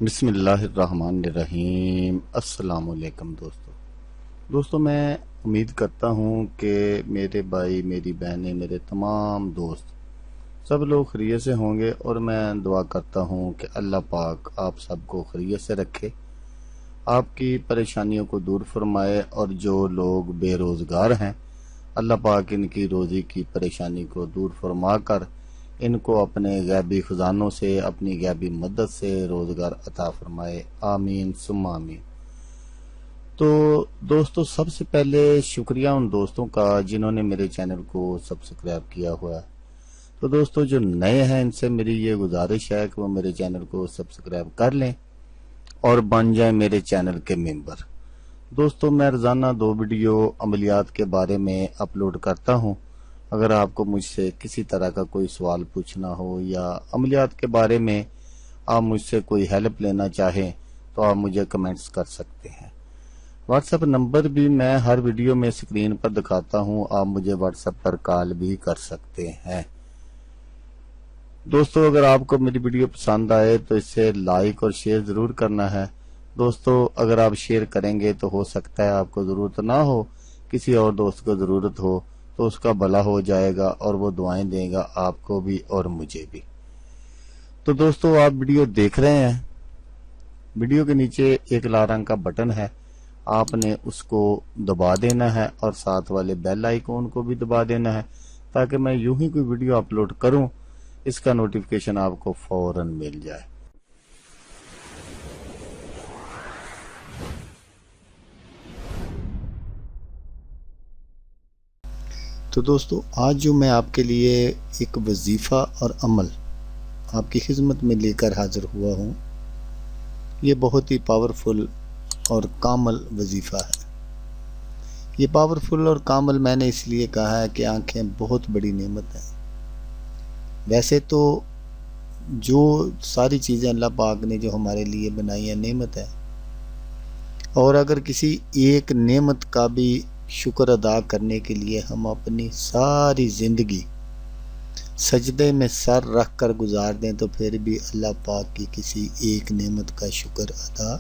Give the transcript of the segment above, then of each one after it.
بسم اللہ الرحمن الرحیم۔ السلام علیکم دوستو میں امید کرتا ہوں کہ میرے بھائی، میری بہنیں، میرے تمام دوست سب لوگ خیریت سے ہوں گے، اور میں دعا کرتا ہوں کہ اللہ پاک آپ سب کو خیریت سے رکھے، آپ کی پریشانیوں کو دور فرمائے، اور جو لوگ بے روزگار ہیں اللہ پاک ان کی روزی کی پریشانی کو دور فرما کر ان کو اپنے غیبی خزانوں سے، اپنی غیبی مدد سے روزگار عطا فرمائے، آمین ثم آمین۔ تو دوستو، سب سے پہلے شکریہ ان دوستوں کا جنہوں نے میرے چینل کو سبسکرائب کیا ہوا ہے۔ تو دوستو جو نئے ہیں، ان سے میری یہ گزارش ہے کہ وہ میرے چینل کو سبسکرائب کر لیں اور بن جائیں میرے چینل کے ممبر۔ دوستو میں روزانہ 2 ویڈیو عملیات کے بارے میں اپلوڈ کرتا ہوں۔ اگر آپ کو مجھ سے کسی طرح کا کوئی سوال پوچھنا ہو یا عملیات کے بارے میں آپ مجھ سے کوئی ہیلپ لینا چاہیں تو آپ مجھے کمنٹس کر سکتے ہیں۔ واٹس ایپ نمبر بھی میں ہر ویڈیو میں اسکرین پر دکھاتا ہوں، آپ مجھے واٹس ایپ پر کال بھی کر سکتے ہیں۔ دوستو اگر آپ کو میری ویڈیو پسند آئے تو اسے لائک اور شیئر ضرور کرنا ہے۔ دوستو اگر آپ شیئر کریں گے تو ہو سکتا ہے آپ کو ضرورت نہ ہو، کسی اور دوست کو ضرورت ہو، تو اس کا بھلا ہو جائے گا اور وہ دعائیں دے گا آپ کو بھی اور مجھے بھی۔ تو دوستو آپ ویڈیو دیکھ رہے ہیں، ویڈیو کے نیچے ایک لال رنگ کا بٹن ہے، آپ نے اس کو دبا دینا ہے اور ساتھ والے بیل آئیکن کو بھی دبا دینا ہے، تاکہ میں یوں ہی کوئی ویڈیو اپلوڈ کروں اس کا نوٹیفیکیشن آپ کو فوراً مل جائے۔ تو دوستو آج جو میں آپ کے لیے ایک وظیفہ اور عمل آپ کی خدمت میں لے کر حاضر ہوا ہوں، یہ بہت ہی پاورفل اور کامل وظیفہ ہے۔ یہ پاورفل اور کامل میں نے اس لیے کہا ہے کہ آنکھیں بہت بڑی نعمت ہیں۔ ویسے تو جو ساری چیزیں اللہ پاک نے جو ہمارے لیے بنائی ہیں نعمت ہے، اور اگر کسی ایک نعمت کا بھی شکر ادا کرنے کے لیے ہم اپنی ساری زندگی سجدے میں سر رکھ کر گزار دیں تو پھر بھی اللہ پاک کی کسی ایک نعمت کا شکر ادا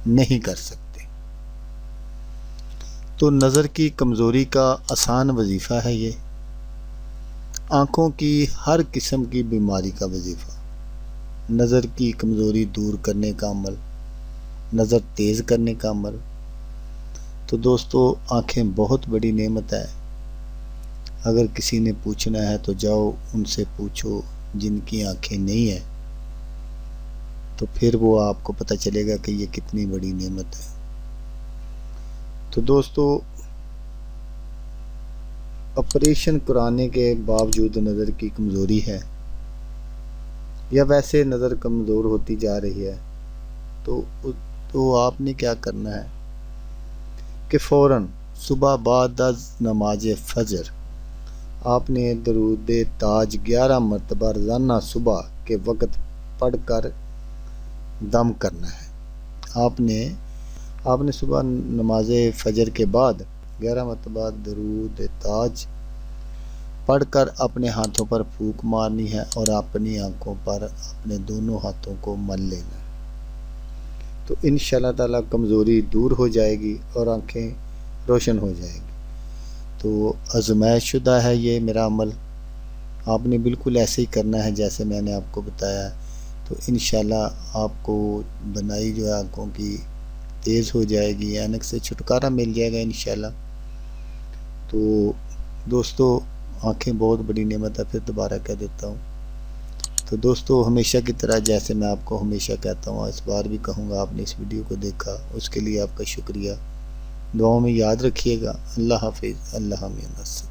نہیں کر سکتے۔ تو نظر کی کمزوری کا آسان وظیفہ ہے یہ، آنکھوں کی ہر قسم کی بیماری کا وظیفہ، نظر کی کمزوری دور کرنے کا عمل، نظر تیز کرنے کا عمل۔ تو دوستو آنکھیں بہت بڑی نعمت ہے، اگر کسی نے پوچھنا ہے تو جاؤ ان سے پوچھو جن کی آنکھیں نہیں ہیں، تو پھر وہ آپ کو پتہ چلے گا کہ یہ کتنی بڑی نعمت ہے۔ تو دوستو آپریشن کرانے کے باوجود نظر کی کمزوری ہے یا ویسے نظر کمزور ہوتی جا رہی ہے، تو آپ نے کیا کرنا ہے کہ فوراً صبح بعد از نماز فجر آپ نے درود تاج 11 مرتبہ روزانہ صبح کے وقت پڑھ کر دم کرنا ہے۔ آپ نے صبح نماز فجر کے بعد 11 مرتبہ درود تاج پڑھ کر اپنے ہاتھوں پر پھونک مارنی ہے اور اپنی آنکھوں پر اپنے دونوں ہاتھوں کو مل لینا ہے، تو انشاءاللہ تعالی کمزوری دور ہو جائے گی اور آنکھیں روشن ہو جائے گی۔ تو آزمائش شدہ ہے یہ میرا عمل، آپ نے بالکل ایسے ہی کرنا ہے جیسے میں نے آپ کو بتایا ہے، تو انشاءاللہ آپ کو بنائی جو ہے آنکھوں کی تیز ہو جائے گی، اینک سے چھٹکارا مل جائے گا انشاءاللہ۔ تو دوستو آنکھیں بہت بڑی نعمت ہے، پھر دوبارہ کہہ دیتا ہوں۔ تو دوستو ہمیشہ کی طرح جیسے میں آپ کو ہمیشہ کہتا ہوں، اس بار بھی کہوں گا، آپ نے اس ویڈیو کو دیکھا اس کے لیے آپ کا شکریہ، دعاؤں میں یاد رکھیے گا۔ اللہ حافظ، اللہ حافظ۔